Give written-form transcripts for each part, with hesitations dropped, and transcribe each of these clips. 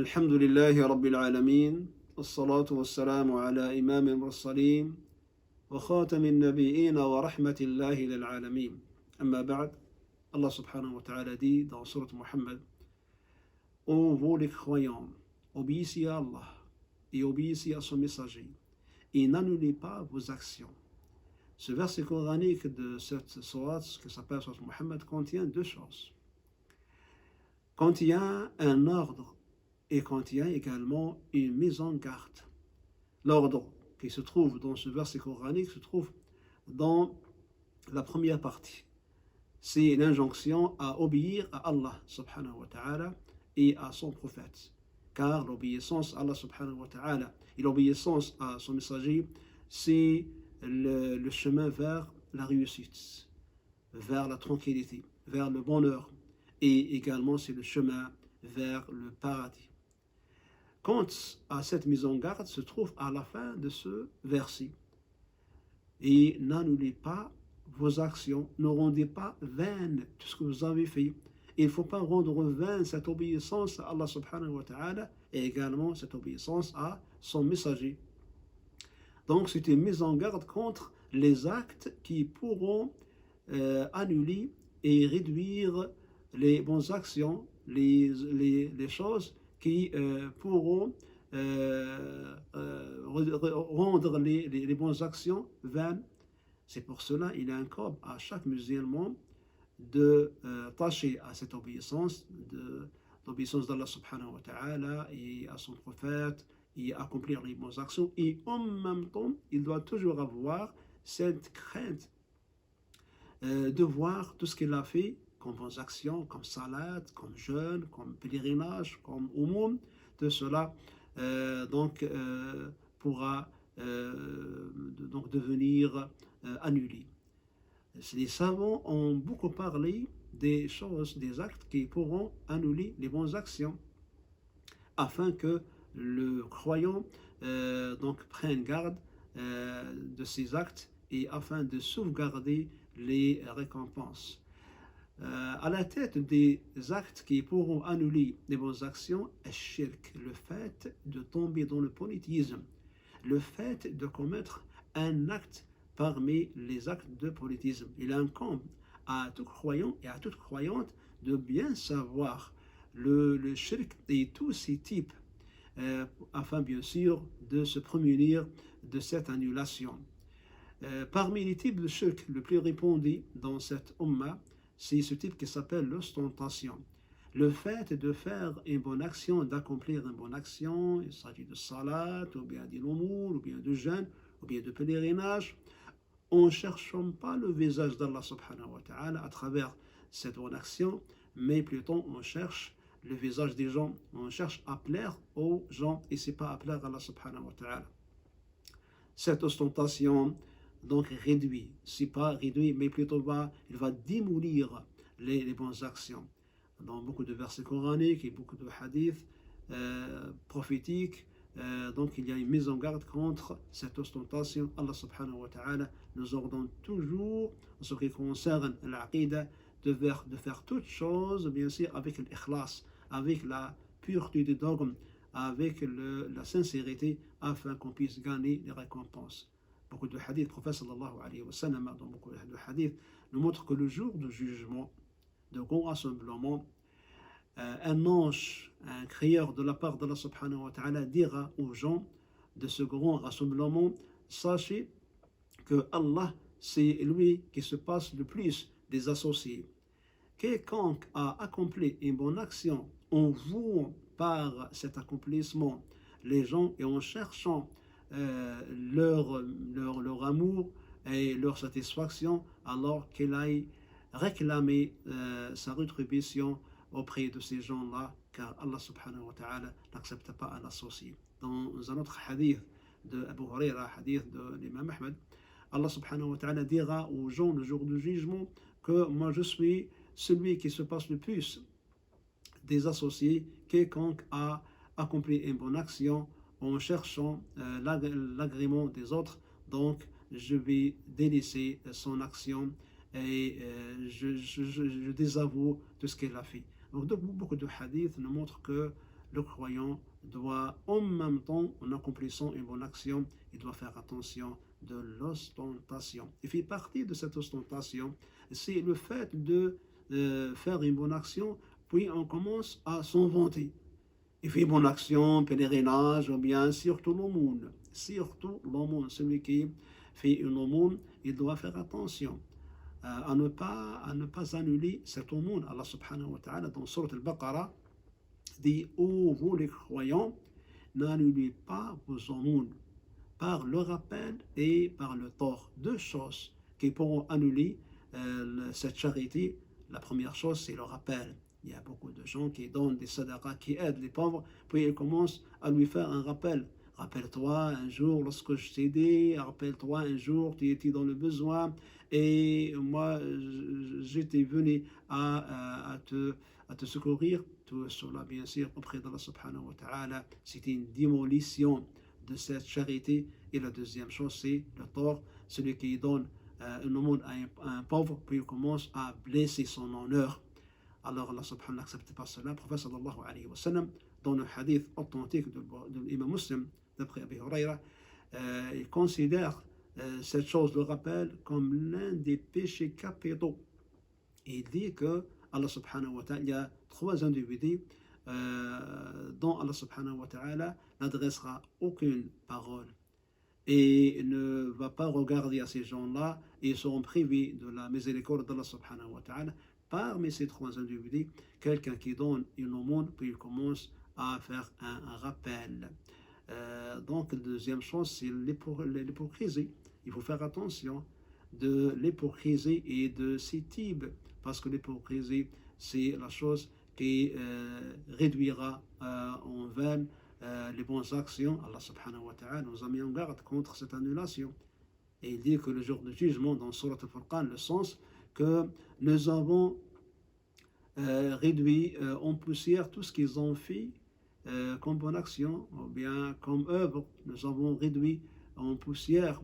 الحمد لله رب العالمين والصلاة والسلام على إمام المرسلين وخاتم النبيين ورحمة الله للعالمين أما بعد. Allah subhanahu wa ta'ala dit dans Surat Muhammad: Ô vous les croyants, obéissez à Allah et obéissez à son messager et n'annulez pas vos actions. Ce verset coranique de cette sourate qui s'appelle Surat Muhammad contient deux choses. Contient un ordre et contient également une mise en garde. L'ordre qui se trouve dans ce verset coranique se trouve dans la première partie. C'est l'injonction à obéir à Allah subhanahu wa ta'ala et à son prophète. Car l'obéissance à Allah subhanahu wa ta'ala et l'obéissance à son messager, c'est le chemin vers la réussite, vers la tranquillité, vers le bonheur, et également c'est le chemin vers le paradis. Quant à cette mise en garde se trouve à la fin de ce verset. Et n'annulez pas vos actions, ne rendez pas vaines tout ce que vous avez fait. Il ne faut pas rendre vaine cette obéissance à Allah subhanahu wa ta'ala et également cette obéissance à son messager. Donc c'est une mise en garde contre les actes qui pourront annuler et réduire les bonnes actions, les choses qui pourront rendre les bonnes actions vaines. C'est pour cela qu'il incombe à chaque musulman de tâcher à cette obéissance, l'obéissance d'Allah subhanahu wa ta'ala et à son prophète, et accomplir les bonnes actions. Et en même temps, il doit toujours avoir cette crainte de voir tout ce qu'il a fait comme bonnes actions, comme salat, comme jeûne, comme pèlerinage, comme aumône, de cela pourra donc devenir annulé. Les savants ont beaucoup parlé des choses, des actes qui pourront annuler les bonnes actions, afin que le croyant prenne garde de ces actes et afin de sauvegarder les récompenses. À la tête des actes qui pourront annuler les bonnes actions, shirk, le fait de tomber dans le polythéisme, le fait de commettre un acte parmi les actes de polythéisme. Il incombe à tout croyant et à toute croyante de bien savoir le shirk et tous ses types, afin bien sûr de se prémunir de cette annulation. Parmi les types de shirk le plus répandu dans cette umma, c'est ce type qui s'appelle l'ostentation. Le fait de faire une bonne action, d'accomplir une bonne action, il s'agit de salat, ou bien d'ilmoul, ou bien de jeûne, ou bien de pèlerinage, en ne cherchant pas le visage d'Allah subhanahu wa ta'ala à travers cette bonne action, mais plutôt on cherche le visage des gens, on cherche à plaire aux gens, et c'est pas à plaire à Allah subhanahu wa ta'ala. Cette ostentation donc réduit, c'est pas réduit, mais plutôt il va démolir les bonnes actions. Dans beaucoup de versets coraniques et beaucoup de hadiths prophétiques, donc il y a une mise en garde contre cette ostentation. Allah subhanahu wa ta'ala nous ordonne toujours, en ce qui concerne l'aqidah, de faire toutes choses, bien sûr, avec l'ikhlas, avec la pureté des dogmes, avec la sincérité, afin qu'on puisse gagner les récompenses. Beaucoup de hadiths, le prophète sallallahu alayhi wa sallam, dans beaucoup de hadiths, nous montrent que le jour du jugement, de grand rassemblement, un ange, un crieur de la part d'Allah subhanahu wa ta'ala dira aux gens de ce grand rassemblement: sachez que Allah, c'est lui qui se passe le plus des associés. Quiconque a accompli une bonne action en vouant par cet accomplissement les gens et en cherchant leur amour et leur satisfaction, alors qu'il aille réclamer sa rétribution auprès de ces gens-là, car Allah subhanahu wa ta'ala n'accepte pas un associé. Dans un autre hadith de Abu Huraira, hadith de l'imam Ahmed, Allah subhanahu wa ta'ala dira aux gens le jour du jugement que moi je suis celui qui se passe le plus des associés. Quiconque a accompli une bonne action en cherchant l'agrément des autres, donc je vais délaisser son action et je désavoue tout ce qu'elle a fait. Donc beaucoup de hadiths nous montrent que le croyant doit, en même temps, en accomplissant une bonne action, il doit faire attention de l'ostentation. Il fait partie de cette ostentation, c'est le fait de faire une bonne action, puis on commence à s'en vanter. Il fait une bonne action, pèlerinage, ou bien surtout l'aumône. Surtout l'aumône, celui qui fait une aumône, il doit faire attention à ne pas annuler cette aumône. Allah subhanahu wa ta'ala, dans Surat al-Baqarah, dit: ô vous les croyants, n'annulez pas vos aumônes par le rappel et par le tort. Deux choses qui pourront annuler cette charité. La première chose, c'est le rappel. Il y a beaucoup de gens qui donnent des sadaqas, qui aident les pauvres, puis ils commencent à lui faire un rappel. Rappelle-toi un jour lorsque je t'ai aidé, rappelle-toi un jour tu étais dans le besoin et moi j'étais venu à te secourir. Tout cela, bien sûr, auprès d'Allah subhanahu wa ta'ala, c'était une démolition de cette charité. Et la deuxième chose, c'est le tort. Celui qui donne une aumône à un pauvre, puis il commence à blesser son honneur. Alors Allah subhanahu wa ta'ala n'accepte pas cela. Le prophète sallallahu alayhi wa sallam, dans le hadith authentique de l'imam Muslim, d'après Abi Huraira, il considère cette chose, le rappel, comme l'un des péchés capitaux. Et il dit que Allah subhanahu wa ta'ala, il y a trois individus dont Allah subhanahu wa ta'ala n'adressera aucune parole et ne va pas regarder à ces gens-là et ils seront privés de la miséricorde d'Allah subhanahu wa ta'ala. Parmi ces trois individus, quelqu'un qui donne une aumône, puis il commence à faire un rappel. Donc, la deuxième chose, c'est l'hypocrisie. Il faut faire attention de l'hypocrisie et de ses types, parce que l'hypocrisie, c'est la chose qui réduira en vain les bonnes actions. Allah subhanahu wa ta'ala nous a mis en garde contre cette annulation. Et il dit que le jour du jugement, dans Surat al-Furqan, le sens que nous avons réduit en poussière tout ce qu'ils ont fait comme bonne action, ou bien comme œuvre. Nous avons réduit en poussière,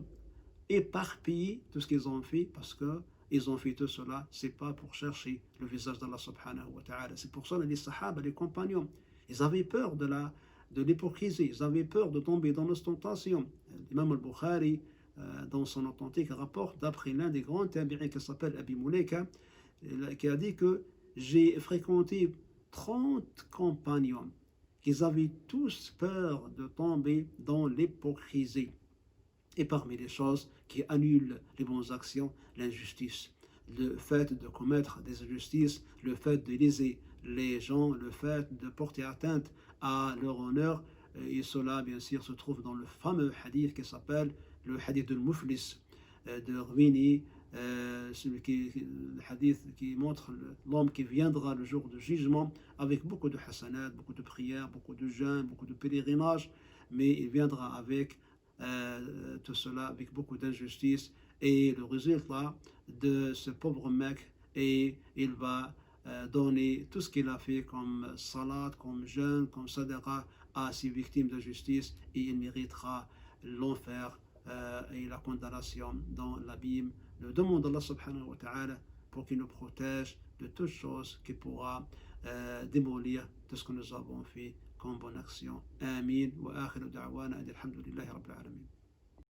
éparpillé tout ce qu'ils ont fait, parce que ils ont fait tout cela, c'est pas pour chercher le visage d'Allah subhanahu wa ta'ala. C'est pour ça que les sahaba, les compagnons, ils avaient peur de l'hypocrisie, ils avaient peur de tomber dans l'ostentation. L'imam al-Bukhari, dans son authentique rapport, d'après l'un des grands tabi'in qui s'appelle Abi Mulaika, qui a dit que j'ai fréquenté 30 compagnons qui avaient tous peur de tomber dans l'hypocrisie. Et parmi les choses qui annulent les bonnes actions, l'injustice, le fait de commettre des injustices, le fait de léser les gens, le fait de porter atteinte à leur honneur, et cela bien sûr se trouve dans le fameux hadith qui s'appelle le hadith de Muflis de Rwini, le hadith qui montre l'homme qui viendra le jour du jugement avec beaucoup de hasanat, beaucoup de prières, beaucoup de jeûnes, beaucoup de pèlerinages, mais il viendra avec tout cela avec beaucoup d'injustice, et le résultat de ce pauvre mec, et il va donner tout ce qu'il a fait comme salat, comme jeûne, comme sadaqa à ses victimes de justice, et il méritera l'enfer et la condamnation dans l'abîme. Nous demandons à Allah subhanahu wa ta'ala pour qu'il nous protège de toute chose qui pourra démolir tout ce que nous avons fait comme bonne action. Amin. Wa akhiru da'wana alhamdulillahi rabbil alamin.